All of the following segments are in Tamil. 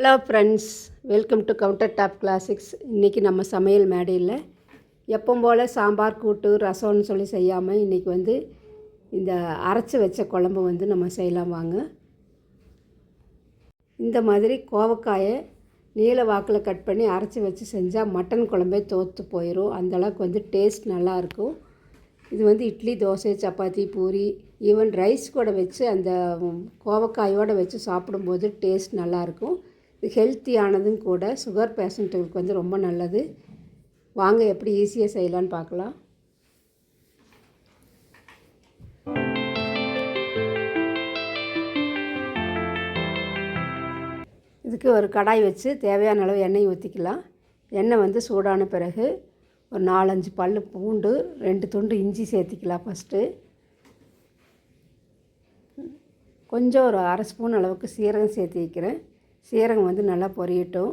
Hello friends, welcome to counter top classics. இன்றைக்கி நம்ம சமையல் மேடையில் எப்பவும் போல் சாம்பார், கூட்டு, ரசம்னு சொல்லி செய்யாமல் இன்றைக்கி இந்த அரைச்சி வச்ச குழம்பு நம்ம செய்யலாம் வாங்க. இந்த மாதிரி கோவக்காயை நீல வாக்கில் கட் பண்ணி அரைச்சி வச்சு செஞ்சால் மட்டன் குழம்பே தோற்று போயிடும். அந்தளவுக்கு டேஸ்ட் நல்லாயிருக்கும். இது இட்லி, தோசை, சப்பாத்தி, பூரி, ஈவன் ரைஸ் கூட வச்சு அந்த கோவக்காயோடு வச்சு சாப்பிடும்போது டேஸ்ட் நல்லாயிருக்கும். இது ஹெல்த்தியானதும் கூட. சுகர் பேஷண்ட்டுகளுக்கு ரொம்ப நல்லது. வாங்க எப்படி ஈஸியாக செய்யலான்னு பார்க்கலாம். இதுக்கு ஒரு கடாய் வச்சு தேவையான அளவு எண்ணெய் ஊற்றிக்கலாம். எண்ணெய் சூடான பிறகு ஒரு 4-5 பல் பூண்டு, 2 துண்டு இஞ்சி சேர்த்திக்கலாம். ஃபஸ்ட்டு கொஞ்சம் ஒரு அரை ஸ்பூன் அளவுக்கு சீரகம் சேர்த்து வைக்கிறேன். சீரகம் நல்லா பொரியட்டும்.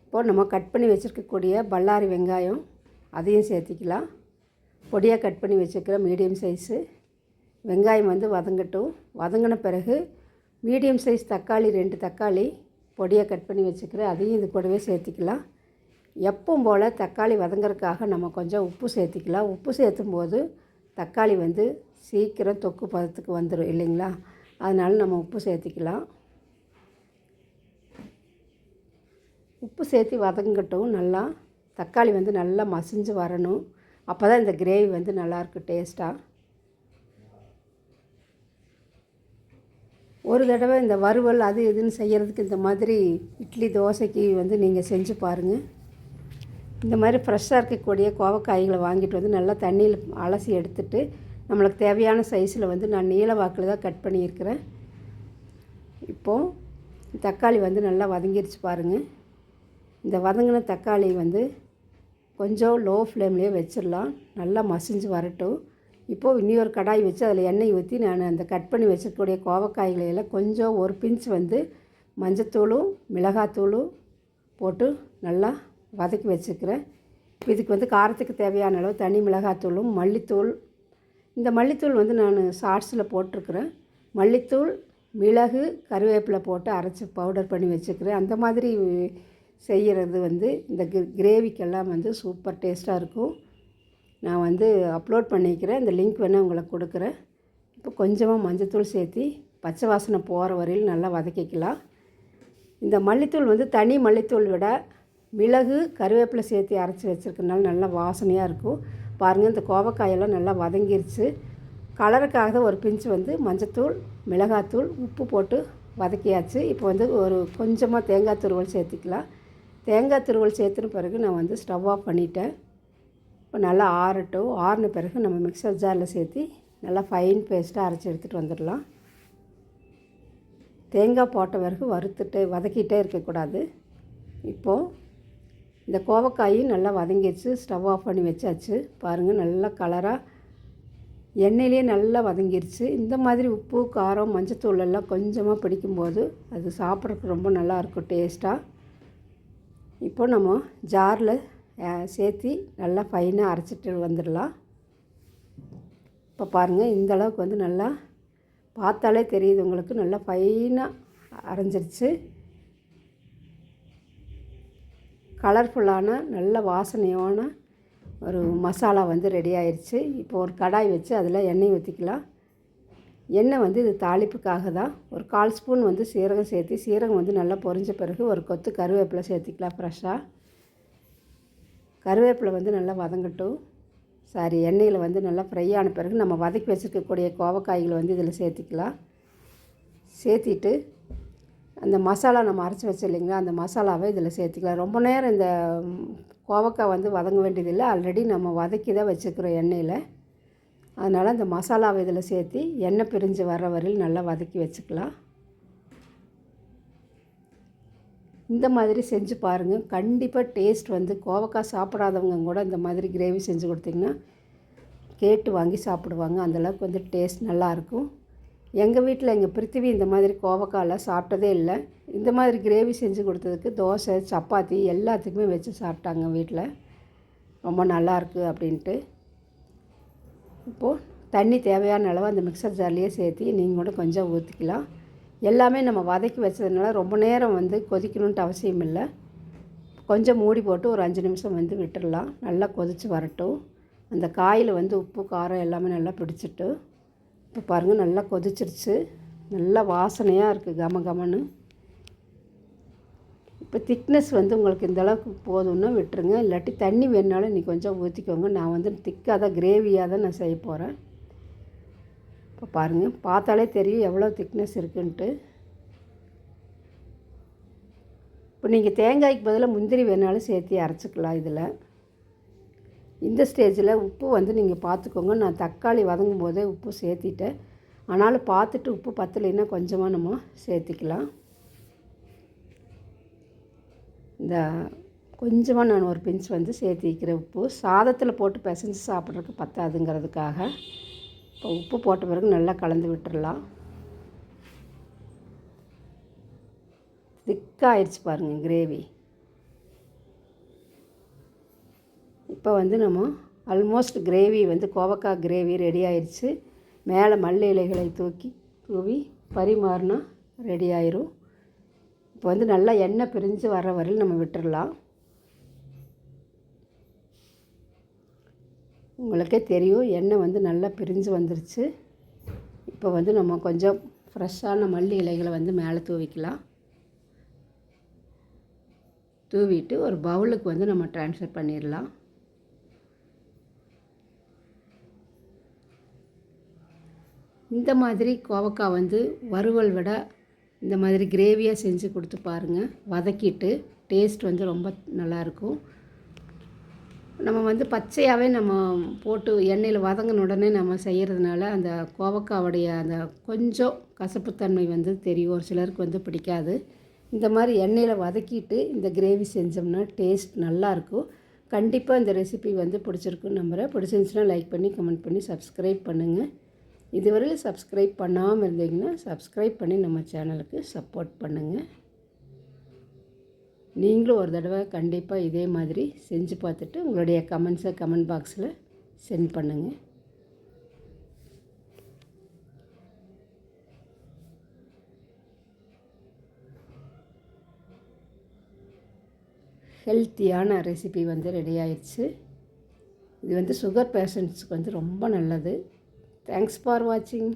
இப்போது நம்ம கட் பண்ணி வச்சுருக்கக்கூடிய பல்லாரி வெங்காயம் அதையும் சேர்த்திக்கலாம். பொடியாக கட் பண்ணி வச்சுருக்கிற மீடியம் சைஸு வெங்காயம் வதங்கட்டும். வதங்கின பிறகு மீடியம் சைஸ் தக்காளி, 2 தக்காளி பொடியாக கட் பண்ணி வச்சுக்கிறேன். அதையும் இது கூடவே சேர்த்திக்கலாம். எப்பவும் போல் தக்காளி வதங்கிறதுக்காக நம்ம கொஞ்சம் உப்பு சேர்த்திக்கலாம். உப்பு சேர்த்தும் போது தக்காளி சீக்கிரம் தொக்கு பதத்துக்கு வந்துடும் இல்லைங்களா? அதனால நம்ம உப்பு சேர்த்திக்கலாம். உப்பு சேர்த்து வதங்கட்டும். நல்லா தக்காளி நல்லா மசிஞ்சு வரணும். அப்போ தான் இந்த கிரேவி நல்லாயிருக்கும் டேஸ்ட்டாக. ஒரு தடவை இந்த வறுவல் அது இதுன்னு செய்கிறதுக்கு இந்த மாதிரி இட்லி, தோசைக்கு நீங்கள் செஞ்சு பாருங்கள். இந்த மாதிரி ஃப்ரெஷ்ஷாக இருக்கக்கூடிய கோவக்காய்களை வாங்கிட்டு நல்லா தண்ணியில் அலசி எடுத்துட்டு நம்மளுக்கு தேவையான சைஸில் நான் நீல வாக்கில் தான் கட் பண்ணியிருக்கிறேன். இப்போது தக்காளி நல்லா வதங்கிருச்சு பாருங்கள். இந்த வதங்கின தக்காளி கொஞ்சம் லோ ஃப்ளேம்லேயே வச்சிடலாம். நல்லா மசிஞ்சு வரட்டும். இப்போது இன்னொரு கடாய் வச்சு அதில் எண்ணெய் ஊற்றி நான் அந்த கட் பண்ணி வச்சுருக்கக்கூடிய கோவக்காய்களையெல்லாம் கொஞ்சம் ஒரு பிஞ்ச் மஞ்சத்தூளும் மிளகாத்தூளும் போட்டு நல்லா வதக்கி வச்சுக்கிறேன். இதுக்கு காரத்துக்கு தேவையான அளவு தனி மிளகாத்தூளும் மல்லித்தூள். இந்த மல்லித்தூள் நான் ஷார்ட்ஸில் போட்டிருக்கிறேன். மல்லித்தூள், மிளகு, கருவேப்பிலை போட்டு அரைச்சி பவுடர் பண்ணி வச்சுக்கிறேன். அந்த மாதிரி செய்கிறது இந்த கிரேவிக்கெல்லாம் சூப்பர் டேஸ்ட்டாக இருக்கும். நான் அப்லோட் பண்ணிக்கிறேன். இந்த லிங்க் வேணால் உங்களுக்கு கொடுக்குறேன். இப்போ கொஞ்சமாக மஞ்சத்தூள் சேர்த்து பச்சை வாசனை போகிற வரையில் நல்லா வதக்கிக்கலாம். இந்த மல்லித்தூள் தனி மல்லித்தூள் விட மிளகு, கருவேப்பிலை சேர்த்து அரைச்சி வச்சுருக்கனால நல்லா வாசனையாக இருக்கும். பாருங்கள், இந்த கோவக்காயெல்லாம் நல்லா வதங்கிருச்சு. கலருக்காக ஒரு பிஞ்சு மஞ்சத்தூள், மிளகாத்தூள், உப்பு போட்டு வதக்கியாச்சு. இப்போ ஒரு கொஞ்சமாக தேங்காய் துருவல் சேர்த்திக்கலாம். தேங்காய் துருவல் சேர்த்துன பிறகு நான் ஸ்டவ் ஆஃப் பண்ணிட்டேன். இப்போ நல்லா ஆறட்டும். ஆறின பிறகு நம்ம மிக்சர் ஜாரில் சேர்த்து நல்லா ஃபைன் பேஸ்ட்டாக அரைச்சி எடுத்துகிட்டு வந்துடலாம். தேங்காய் போட்ட பிறகு வதக்கிட்டே இருக்கக்கூடாது. இப்போது இந்த கோவக்காயும் நல்லா வதங்கிடுச்சு. ஸ்டவ் ஆஃப் பண்ணி வச்சாச்சு. பாருங்கள், நல்லா கலராக எண்ணெயிலே நல்லா வதங்கிருச்சு. இந்த மாதிரி உப்பு, காரம், மஞ்சத்தூள் எல்லாம் கொஞ்சமாக பிடிக்கும்போது அது சாப்பிட்றதுக்கு ரொம்ப நல்லாயிருக்கும் டேஸ்ட்டாக. இப்போ நம்ம ஜாரில் சேர்த்து நல்லா ஃபைனாக அரைச்சிட்டு வந்துடலாம். இப்போ பாருங்கள், இந்தளவுக்கு நல்லா பார்த்தாலே தெரியுது உங்களுக்கு, நல்லா ஃபைனாக அரைஞ்சிருச்சு. கலர்ஃபுல்லான நல்ல வாசனையான ஒரு மசாலா ரெடி ஆயிடுச்சு. இப்போ ஒரு கடாய் வச்சு அதில் எண்ணெய் ஊற்றிக்கலாம். எண்ணெய் இது தாளிப்புக்காக தான். ஒரு 1/4 ஸ்பூன் சீரகம் சேர்த்து சீரகம் நல்லா பொரிஞ்ச பிறகு ஒரு கொத்து கருவேப்பிலை சேர்த்திக்கலாம் ஃப்ரெஷ்ஷாக. கருவேப்பிலை நல்லா வதங்கட்டும். எண்ணெயில் நல்லா ஃப்ரை ஆன பிறகு நம்ம வதக்கி வச்சுருக்கக்கூடிய கோவக்காய்களை இதில் சேர்த்திக்கலாம். சேர்த்திட்டு அந்த மசாலா நம்ம அரைச்சி வச்சு இல்லைங்களா, அந்த மசாலாவை இதில் சேர்த்திக்கலாம். ரொம்ப நேரம் இந்த கோவக்காய் வதங்க வேண்டியதில்லை. ஆல்ரெடி நம்ம வதக்கி தான் வச்சுக்கிறோம் எண்ணெயில். அதனால் அந்த மசாலாவை இதில் சேர்த்து எண்ணெய் பிரிஞ்சு வர வரையில் நல்லா வதக்கி வச்சுக்கலாம். இந்த மாதிரி செஞ்சு பாருங்கள். கண்டிப்பாக டேஸ்ட் கோவக்காய் சாப்பிடாதவங்க கூட இந்த மாதிரி கிரேவி செஞ்சு கொடுத்திங்கன்னா கேட்டு வாங்கி சாப்பிடுவாங்க. அந்தளவுக்கு டேஸ்ட் நல்லாயிருக்கும். எங்கள் வீட்டில் எங்கள் பிருத்திவி இந்த மாதிரி கோவக்காயெல்லாம் சாப்பிட்டதே இல்லை. இந்த மாதிரி கிரேவி செஞ்சு கொடுத்ததுக்கு தோசை, சப்பாத்தி எல்லாத்துக்குமே வச்சு சாப்பிட்டாங்க வீட்டில். ரொம்ப நல்லாயிருக்கு அப்படின்ட்டு. இப்போது தண்ணி தேவையான அளவு அந்த மிக்சர் ஜார்லேயே சேர்த்து நீங்கள் கூட கொஞ்சம் ஊற்றிக்கலாம். எல்லாமே நம்ம வதக்கி வச்சதுனால ரொம்ப நேரம் வந்து கொதிக்கணுன்ட்டு அவசியம் இல்லை. கொஞ்சம் மூடி போட்டு ஒரு 5 நிமிஷம் வந்து விட்டுடலாம். நல்லா கொதித்து வரட்டும். அந்த காயில் வந்து உப்பு காரம் எல்லாமே நல்லா பிடிச்சிட்டு, இப்போ பாருங்கள் நல்லா கொதிச்சிருச்சு. நல்லா வாசனையாக இருக்குது கம கமன்னு. இப்போ திக்னஸ் வந்து உங்களுக்கு இந்தளவுக்கு போதும்னா விட்டுருங்க. இல்லாட்டி தண்ணி வேணுனாலும் இன்றைக்கி கொஞ்சம் ஊற்றிக்கோங்க. நான் வந்து திக்காக தான் கிரேவியாக தான் நான் செய்ய போகிறேன். இப்போ பாருங்கள், பார்த்தாலே தெரியும் எவ்வளோ திக்னஸ் இருக்குன்ட்டு. இப்போ நீங்கள் தேங்காய்க்கு பதிலாக முந்திரி வேணாலும் சேர்த்து அரைச்சிக்கலாம். இதில் இந்த ஸ்டேஜில் உப்பு வந்து நீங்கள் பார்த்துக்கோங்க. நான் தக்காளி வதங்கும் போதே உப்பு சேர்த்திட்டேன். ஆனாலும் பார்த்துட்டு உப்பு பத்தலைன்னா கொஞ்சமாக நம்ம சேர்த்திக்கலாம். இந்த கொஞ்சமாக நான் ஒரு பிஞ்ச் வந்து சேர்த்திக்கிறேன். உப்பு சாதத்தில் போட்டு பிசைஞ்சு சாப்பிட்றதுக்கு பத்தாதுங்கிறதுக்காக இப்போ உப்பு போட்ட பிறகு நல்லா கலந்து விட்டுடலாம். திக்காகிடுச்சு பாருங்கள் கிரேவி. இப்போ வந்து நம்ம ஆல்மோஸ்ட் கிரேவி வந்து கோவக்காய் கிரேவி ரெடி ஆயிடுச்சு. மேலே மல்லி இலைகளை தூவி பரிமாறினா ரெடி ஆயிரும். இப்போ வந்து நல்லா எண்ணெய் பிரிஞ்சு வர வரையில் நம்ம விட்டுடலாம். உங்களுக்கே தெரியும் எண்ணெய் வந்து நல்லா பிரிஞ்சு வந்துருச்சு. இப்போ வந்து நம்ம கொஞ்சம் ஃப்ரெஷ்ஷான மல்லி இலைகளை வந்து மேலே தூவிக்கலாம். தூவிட்டு ஒரு பவுலுக்கு வந்து நம்ம ட்ரான்ஸ்ஃபர் பண்ணிடலாம். இந்த மாதிரி கோவக்காய் வந்து வறுவல் விட இந்த மாதிரி கிரேவியாக செஞ்சு கொடுத்து பாருங்கள். வதக்கிட்டு டேஸ்ட் வந்து ரொம்ப நல்லாயிருக்கும். நம்ம வந்து பச்சையாகவே நம்ம போட்டு எண்ணெயில் வதங்கின உடனே நம்ம செய்கிறதுனால அந்த கோவக்காவுடைய அந்த கொஞ்சம் கசப்புத்தன்மை வந்து தெரியும். ஒரு சிலருக்கு வந்து பிடிக்காது. இந்த மாதிரி எண்ணெயில் வதக்கிட்டு இந்த கிரேவி செஞ்சோம்னா டேஸ்ட் நல்லாயிருக்கும். கண்டிப்பாக இந்த ரெசிபி வந்து பிடிச்சிருக்குன்னு நம்புகிறேன். பிடிச்சிருந்துச்சுன்னா லைக் பண்ணி கமெண்ட் பண்ணி சப்ஸ்கிரைப் பண்ணுங்கள். இதுவரையில் சப்ஸ்கிரைப் பண்ணாமல் இருந்தீங்கன்னா சப்ஸ்கிரைப் பண்ணி நம்ம சேனலுக்கு சப்போர்ட் பண்ணுங்கள். நீங்களும் ஒரு தடவை கண்டிப்பாக இதே மாதிரி செஞ்சு பார்த்துட்டு உங்களுடைய கமெண்ட்ஸை கமெண்ட் பாக்ஸில் சென்ட் பண்ணுங்கள். ஹெல்த்தியான ரெசிபி வந்து ரெடி ஆயிடுச்சு. இது வந்து சுகர் பேஷண்ட்ஸுக்கு வந்து ரொம்ப நல்லது. தேங்க்ஸ் ஃபார் வாட்சிங்.